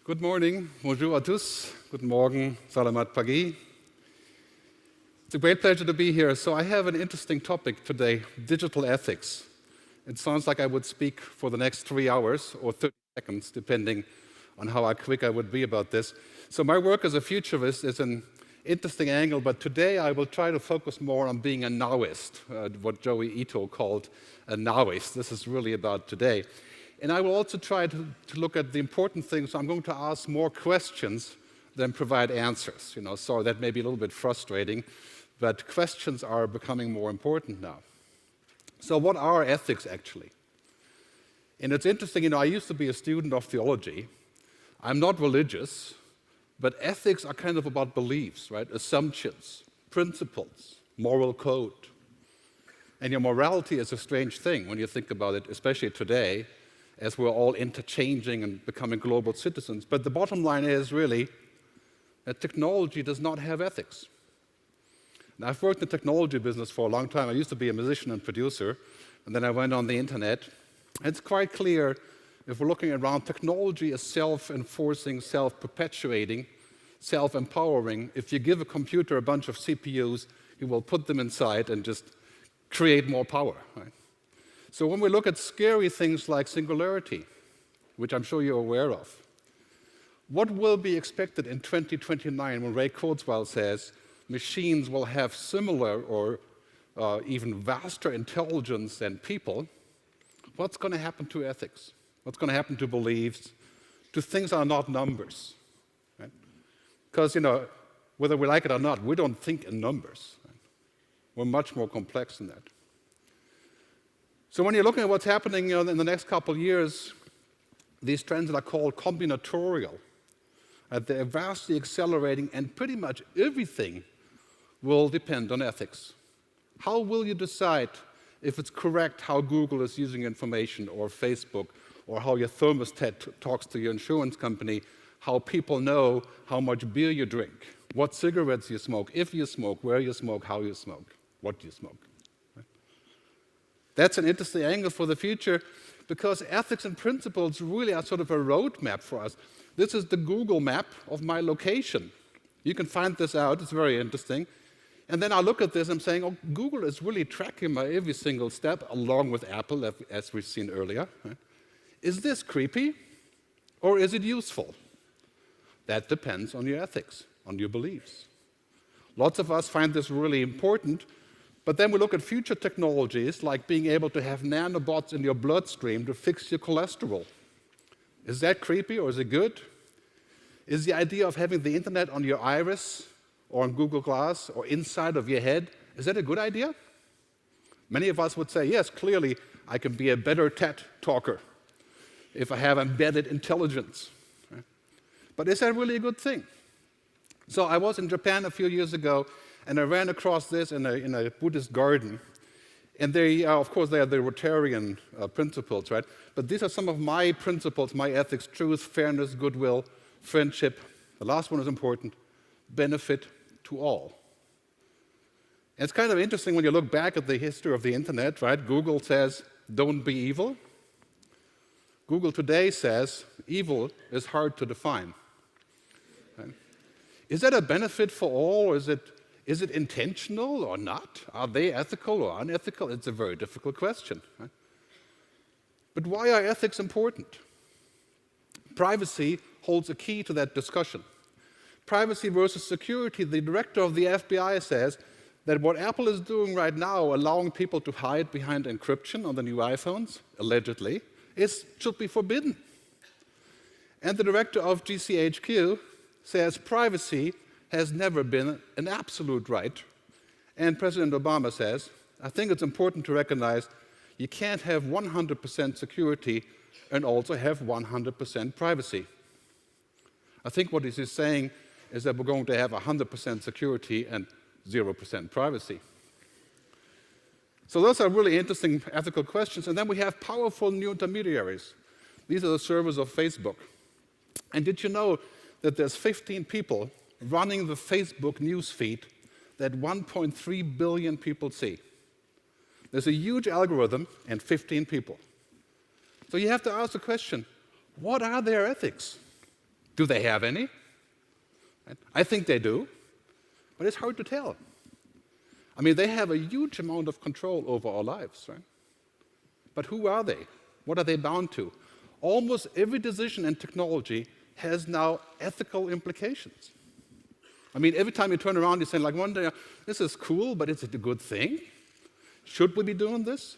Good morning, bonjour à tous. Guten Morgen, salamat pagi. It's a great pleasure to be here. So I have an interesting topic today, digital ethics. It sounds like I would speak for the next 3 hours or 30 seconds, depending on how quick I would be about this. So my work as a futurist is an interesting angle, but today I will try to focus more on being a nowist, what Joey Ito called a nowist. This is really about today. And I will also try to look at the important things. I'm going to ask more questions than provide answers. So that may be a little bit frustrating, but questions are becoming more important now. So what are ethics actually? And it's interesting, I used to be a student of theology. I'm not religious, but ethics are kind of about beliefs, right? Assumptions, principles, moral code. And your morality is a strange thing when you think about it, especially today, as we're all interchanging and becoming global citizens. But the bottom line is really that technology does not have ethics. Now, I've worked in the technology business for a long time. I used to be a musician and producer, and then I went on the internet. It's quite clear, if we're looking around, technology is self-enforcing, self-perpetuating, self-empowering. If you give a computer a bunch of CPUs, it will put them inside and just create more power, right? So when we look at scary things like singularity, which I'm sure you're aware of, what will be expected in 2029 when Ray Kurzweil says machines will have similar or even vaster intelligence than people? What's going to happen to ethics? What's going to happen to beliefs, to things that are not numbers? Right? Because, whether we like it or not, we don't think in numbers. Right? We're much more complex than that. So when you're looking at what's happening in the next couple of years, these trends that are called combinatorial, they're vastly accelerating, and pretty much everything will depend on ethics. How will you decide if it's correct how Google is using information, or Facebook, or how your thermostat talks to your insurance company, how people know how much beer you drink, what cigarettes you smoke, if you smoke, where you smoke, how you smoke, what you smoke? That's an interesting angle for the future, because ethics and principles really are sort of a roadmap for us. This is the Google map of my location. You can find this out, it's very interesting. And then I look at this and I'm saying, oh, Google is really tracking my every single step, along with Apple, as we've seen earlier. Is this creepy, or is it useful? That depends on your ethics, on your beliefs. Lots of us find this really important. But then we look at future technologies, like being able to have nanobots in your bloodstream to fix your cholesterol. Is that creepy, or is it good? Is the idea of having the internet on your iris, or on Google Glass, or inside of your head, is that a good idea? Many of us would say, yes, clearly I can be a better TED talker if I have embedded intelligence. Right? But is that really a good thing? So I was in Japan a few years ago, and I ran across this in a Buddhist garden. And they, of course, they are the Rotarian principles, right? But these are some of my principles, my ethics: truth, fairness, goodwill, friendship. The last one is important: benefit to all. And it's kind of interesting when you look back at the history of the internet, right? Google says, don't be evil. Google today says, evil is hard to define. Right? Is that a benefit for all, or is it intentional or not? Are they ethical or unethical? It's a very difficult question. Right? But why are ethics important? Privacy holds a key to that discussion. Privacy versus security. The director of the FBI says that what Apple is doing right now, allowing people to hide behind encryption on the new iPhones, allegedly, should be forbidden. And the director of GCHQ says privacy has never been an absolute right. And President Obama says, I think it's important to recognize you can't have 100% security and also have 100% privacy. I think what he's saying is that we're going to have 100% security and 0% privacy. So those are really interesting ethical questions. And then we have powerful new intermediaries. These are the servers of Facebook. And did you know that there's 15 people running the Facebook news feed that 1.3 billion people see? There's a huge algorithm and 15 people. So you have to ask the question, what are their ethics? Do they have any? Right? I think they do, but it's hard to tell. I mean, they have a huge amount of control over our lives, right? But who are they? What are they bound to? Almost every decision in technology has now ethical implications. I mean, every time you turn around, you say, like, one day, this is cool, but is it a good thing? Should we be doing this?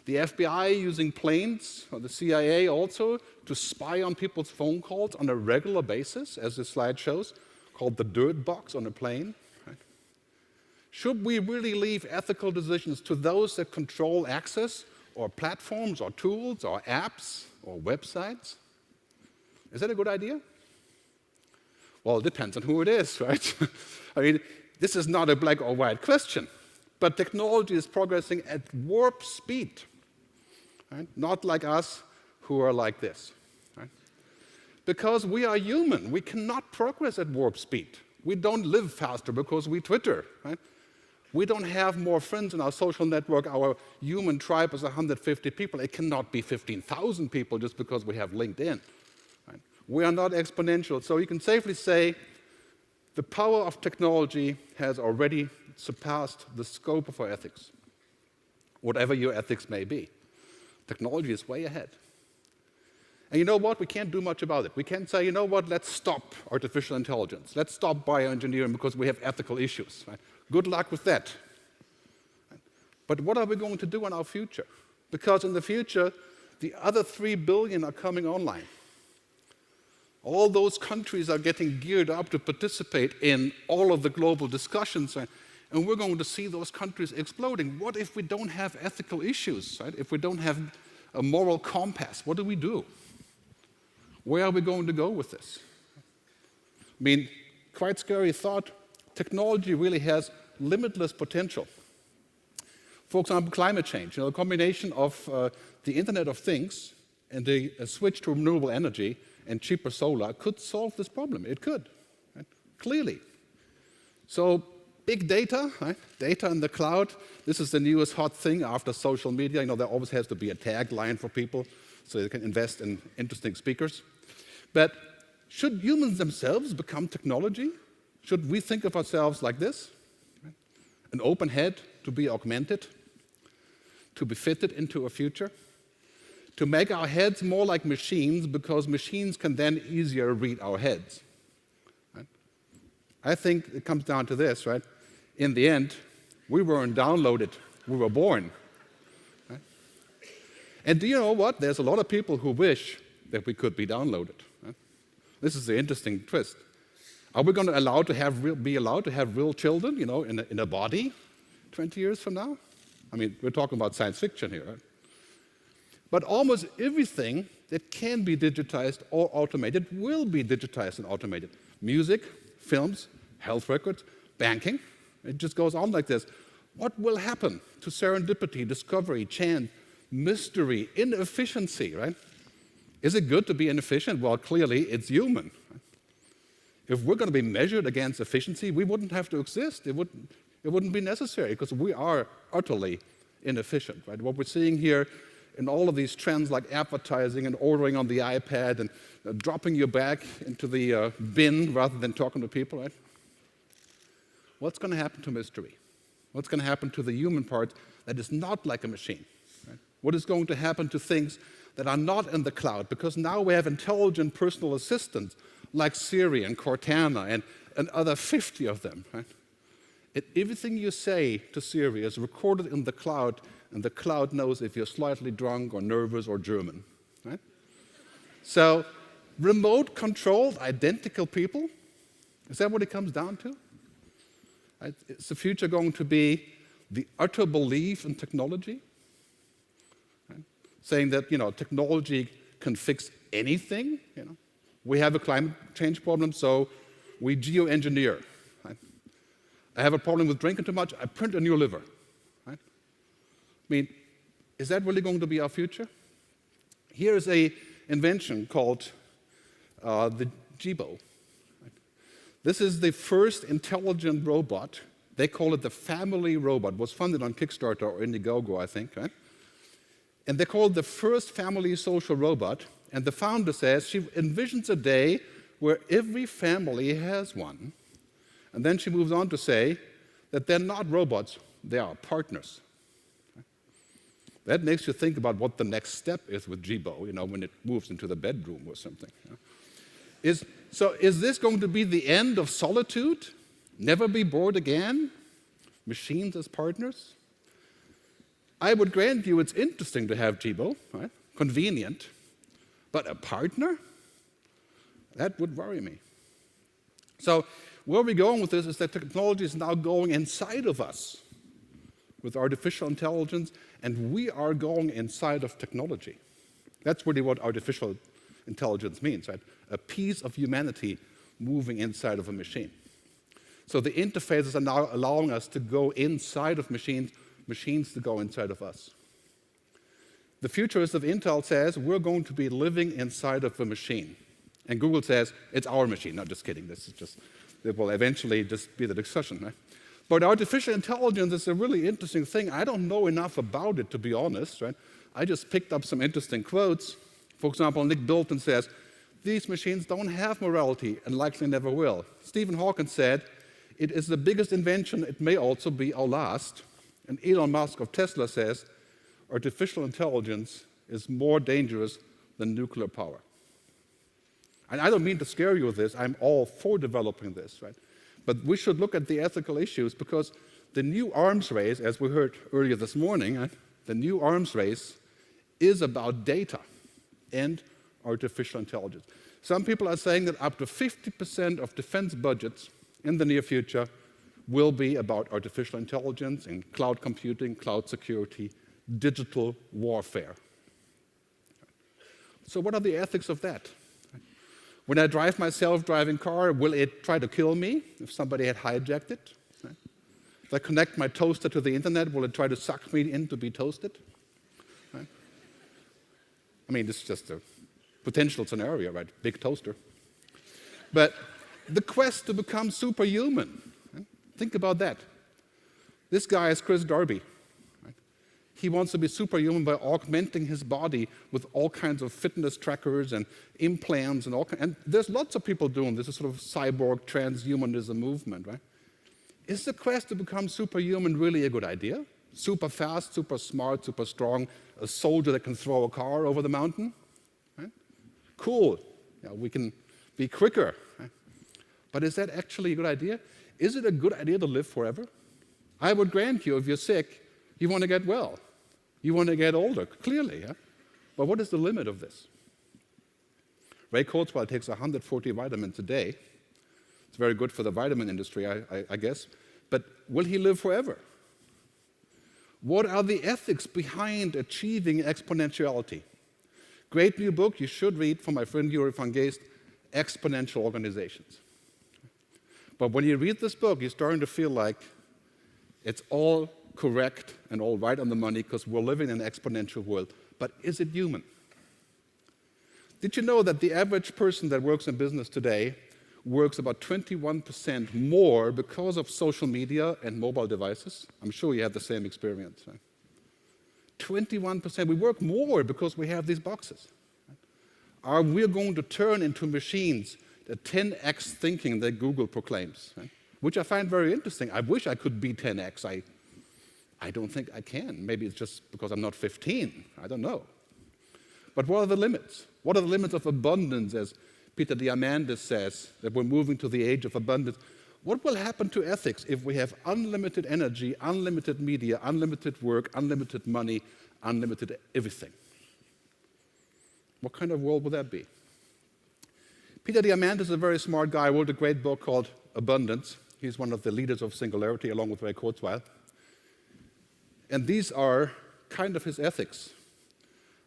The FBI using planes, or the CIA also, to spy on people's phone calls on a regular basis, as this slide shows, called the dirt box on a plane. Right? Should we really leave ethical decisions to those that control access, or platforms, or tools, or apps, or websites? Is that a good idea? Well, it depends on who it is, right? I mean, this is not a black or white question, but technology is progressing at warp speed, right? Not like us who are like this, right? Because we are human, we cannot progress at warp speed. We don't live faster because we Twitter, right? We don't have more friends in our social network. Our human tribe is 150 people. It cannot be 15,000 people just because we have LinkedIn. Right? We are not exponential. So you can safely say the power of technology has already surpassed the scope of our ethics, whatever your ethics may be. Technology is way ahead. And you know what? We can't do much about it. We can't say, you know what, let's stop artificial intelligence. Let's stop bioengineering because we have ethical issues. Right? Good luck with that. But what are we going to do in our future? Because in the future, the other 3 billion are coming online. All those countries are getting geared up to participate in all of the global discussions, and we're going to see those countries exploding. What if we don't have ethical issues, right? If we don't have a moral compass, what do we do? Where are we going to go with this? I mean, quite scary thought. Technology really has limitless potential. For example, climate change. You know, the combination of the Internet of Things and the switch to renewable energy and cheaper solar could solve this problem. It could, right? Clearly. So big data, right? Data in the cloud. This is the newest hot thing after social media. You know, there always has to be a tagline for people so they can invest in interesting speakers. But should humans themselves become technology? Should we think of ourselves like this? An open head to be augmented, to be fitted into a future, to make our heads more like machines because machines can then easier read our heads. Right? I think it comes down to this, right? In the end, we weren't downloaded, we were born. Right? And do you know what? There's a lot of people who wish that we could be downloaded. Right? This is the interesting twist. Are we going to be allowed to have real children, you know, in a body 20 years from now? I mean, we're talking about science fiction here, right? But almost everything that can be digitized or automated will be digitized and automated. Music, films, health records, banking. It just goes on like this. What will happen to serendipity, discovery, chance, mystery, inefficiency, right? Is it good to be inefficient? Well, clearly it's human. If we're going to be measured against efficiency, we wouldn't have to exist. It wouldn't be necessary because we are utterly inefficient. Right? What we're seeing here in all of these trends like advertising and ordering on the iPad and dropping your bag into the bin rather than talking to people, right? What's going to happen to mystery? What's going to happen to the human part that is not like a machine? Right? What is going to happen to things that are not in the cloud? Because now we have intelligent personal assistants like Siri and Cortana and other 50 of them. Right? And everything you say to Siri is recorded in the cloud, and the cloud knows if you're slightly drunk or nervous or German. Right? So remote-controlled, identical people, is that what it comes down to? Right? Is the future going to be the utter belief in technology? Right? Saying that, you know, technology can fix anything, you know? We have a climate change problem, so we geoengineer. Right? I have a problem with drinking too much, I print a new liver. Right? I mean, is that really going to be our future? Here is an invention called the Jibo. Right? This is the first intelligent robot. They call it the family robot. It was funded on Kickstarter or Indiegogo, I think. Right? And they call it the first family social robot. And the founder says she envisions a day where every family has one. And then she moves on to say that they're not robots, they are partners. That makes you think about what the next step is with Jibo, when it moves into the bedroom or something. So is this going to be the end of solitude? Never be bored again? Machines as partners? I would grant you it's interesting to have Jibo, right? Convenient. But a partner? That would worry me. So where we're going with this is that technology is now going inside of us with artificial intelligence, and we are going inside of technology. That's really what artificial intelligence means, right? A piece of humanity moving inside of a machine. So the interfaces are now allowing us to go inside of machines, machines to go inside of us. The futurist of Intel says we're going to be living inside of a machine. And Google says it's our machine. No, just kidding. It will eventually just be the discussion, right? But artificial intelligence is a really interesting thing. I don't know enough about it, to be honest, right? I just picked up some interesting quotes. For example, Nick Bilton says, these machines don't have morality and likely never will. Stephen Hawking said, it is the biggest invention, it may also be our last. And Elon Musk of Tesla says, artificial intelligence is more dangerous than nuclear power. And I don't mean to scare you with this, I'm all for developing this, right? But we should look at the ethical issues because the new arms race, as we heard earlier this morning, the new arms race is about data and artificial intelligence. Some people are saying that up to 50% of defense budgets in the near future will be about artificial intelligence and cloud computing, cloud security, digital warfare. So what are the ethics of that? When I drive my self-driving car, will it try to kill me if somebody had hijacked it? If I connect my toaster to the internet, will it try to suck me in to be toasted? I mean, this is just a potential scenario, right? Big toaster. But the quest to become superhuman, think about that. This guy is Chris Darby. He wants to be superhuman by augmenting his body with all kinds of fitness trackers and implants and there's lots of people doing this, sort of cyborg transhumanism movement, right? Is the quest to become superhuman really a good idea? Super fast, super smart, super strong, a soldier that can throw a car over the mountain? Right? Cool, we can be quicker. Right? But is that actually a good idea? Is it a good idea to live forever? I would grant you, if you're sick, you want to get well. You want to get older, clearly. Yeah? But what is the limit of this? Ray Kurzweil takes 140 vitamins a day. It's very good for the vitamin industry, I guess. But will he live forever? What are the ethics behind achieving exponentiality? Great new book you should read from my friend Yuri van Geest, Exponential Organizations. But when you read this book, you're starting to feel like it's all correct and all right on the money because we're living in an exponential world. But is it human? Did you know that the average person that works in business today works about 21% more because of social media and mobile devices? I'm sure you had the same experience. Right? 21%. We work more because we have these boxes. Right? Are we going to turn into machines the 10x thinking that Google proclaims? Right? Which I find very interesting. I wish I could be 10x. I don't think I can. Maybe it's just because I'm not 15. I don't know. But what are the limits? What are the limits of abundance, as Peter Diamandis says, that we're moving to the age of abundance? What will happen to ethics if we have unlimited energy, unlimited media, unlimited work, unlimited money, unlimited everything? What kind of world would that be? Peter Diamandis is a very smart guy. Wrote a great book called Abundance. He's one of the leaders of Singularity, along with Ray Kurzweil. And these are kind of his ethics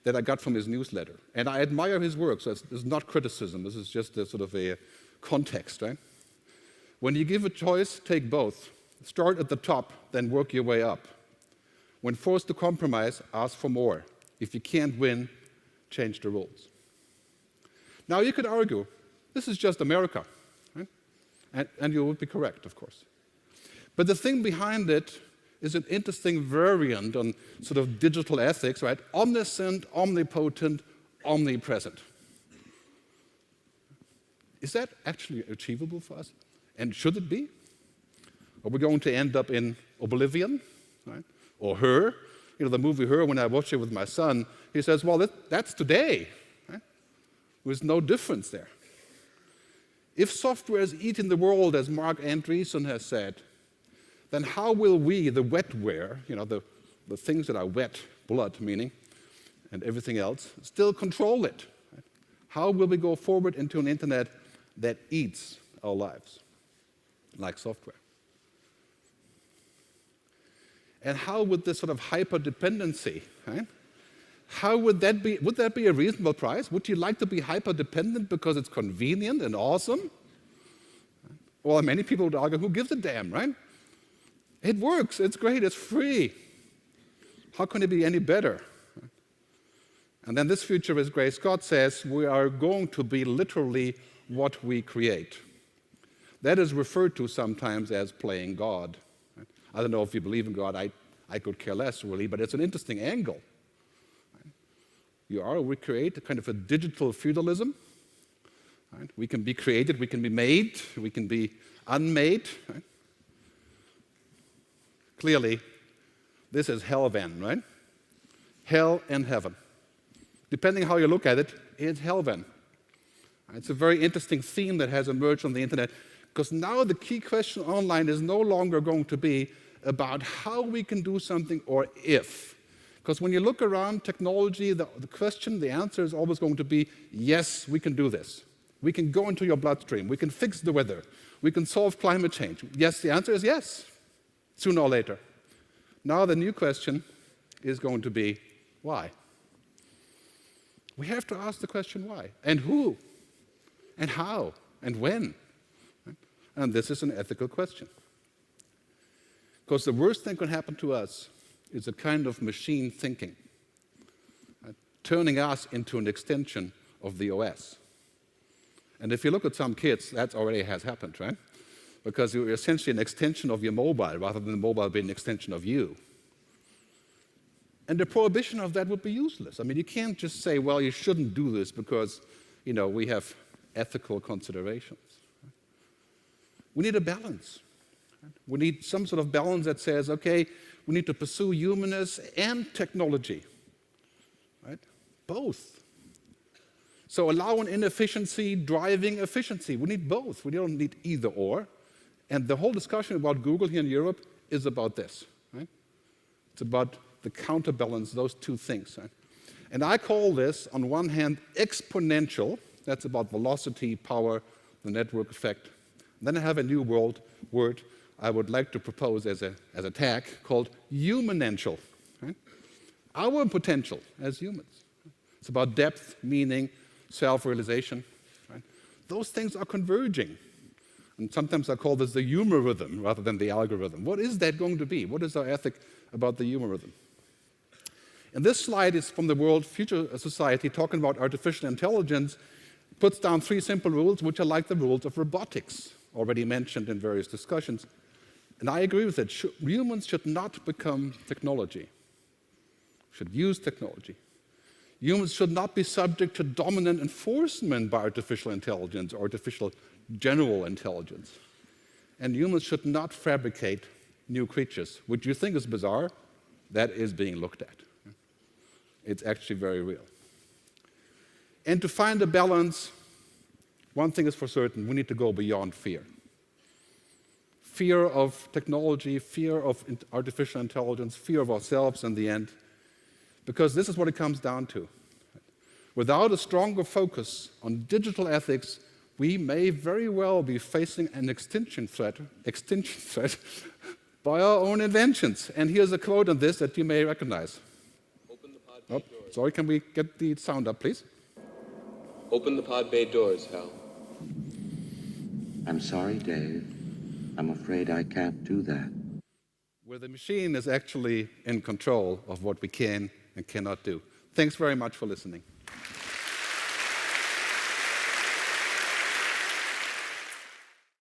that I got from his newsletter. And I admire his work, so it's not criticism. This is just a sort of a context, right? When you give a choice, take both. Start at the top, then work your way up. When forced to compromise, ask for more. If you can't win, change the rules. Now, you could argue, this is just America. Right? And you would be correct, of course. But the thing behind it is an interesting variant on sort of digital ethics, right? Omniscient, omnipotent, omnipresent. Is that actually achievable for us? And should it be? Are we going to end up in oblivion? Right? Or Her? You know, the movie Her, when I watch it with my son, he says, well, that's today. Right? There's no difference there. If software is eating the world, as Mark Andreessen has said, then how will we, the wetware, you know, the things that are wet, blood meaning, and everything else, still control it? Right? How will we go forward into an internet that eats our lives, like software? And how would this sort of hyper-dependency, right? How would that be? Would that be a reasonable price? Would you like to be hyper-dependent because it's convenient and awesome? Well, many people would argue, who gives a damn, right? It works, it's great, it's free. How can it be any better? And then this futurist, Gray Scott, says we are going to be literally what we create. That is referred to sometimes as playing God. I don't know if you believe in God, I could care less really, but it's an interesting angle. We create a kind of a digital feudalism. Right? We can be created, we can be made, we can be unmade. Right? Clearly, this is hell then, right? Hell and heaven. Depending how you look at it, it's hell then. It's a very interesting theme that has emerged on the internet, because now the key question online is no longer going to be about how we can do something or if. Because when you look around technology, the question, the answer is always going to be, yes, we can do this. We can go into your bloodstream. We can fix the weather. We can solve climate change. Yes, the answer is yes, sooner or later. Now the new question is going to be, why? We have to ask the question why, and who, and how, and when. And this is an ethical question. Because the worst thing can happen to us is a kind of machine thinking, turning us into an extension of the OS. And if you look at some kids, that already has happened, right? Because you're essentially an extension of your mobile rather than the mobile being an extension of you. And the prohibition of that would be useless. I mean, you can't just say, well, you shouldn't do this because, you know, we have ethical considerations. We need a balance. We need some sort of balance that says, okay, we need to pursue humanness and technology, right? Both. So allowing inefficiency, driving efficiency. We need both. We don't need either or. And the whole discussion about Google here in Europe is about this, right? It's about the counterbalance, those two things. Right? And I call this, on one hand, exponential. That's about velocity, power, the network effect. And then I have a new word I would like to propose as a tag called humanential. Right? Our potential as humans. It's about depth, meaning, self-realization. Right? Those things are converging. And sometimes I call this the humorism rather than the algorithm. What is that going to be? What is our ethic about the humorism? And this slide is from the World Future Society talking about artificial intelligence. It puts down 3 simple rules, which are like the rules of robotics, already mentioned in various discussions. And I agree with it. Humans should not become technology. Should use technology. Humans should not be subject to dominant enforcement by artificial intelligence or artificial general intelligence. And humans should not fabricate new creatures, which you think is bizarre. That is being looked at. It's actually very real. And to find a balance, one thing is for certain, we need to go beyond fear. Fear of technology, fear of artificial intelligence, fear of ourselves in the end, because this is what it comes down to. Without a stronger focus on digital ethics, we may very well be facing an extinction threat by our own inventions. And here's a quote on this that you may recognize. Open the pod bay doors. Sorry, can we get the sound up, please? Open the pod bay doors, Hal. I'm sorry, Dave. I'm afraid I can't do that. Where the machine is actually in control of what we can and cannot do. Thanks very much for listening.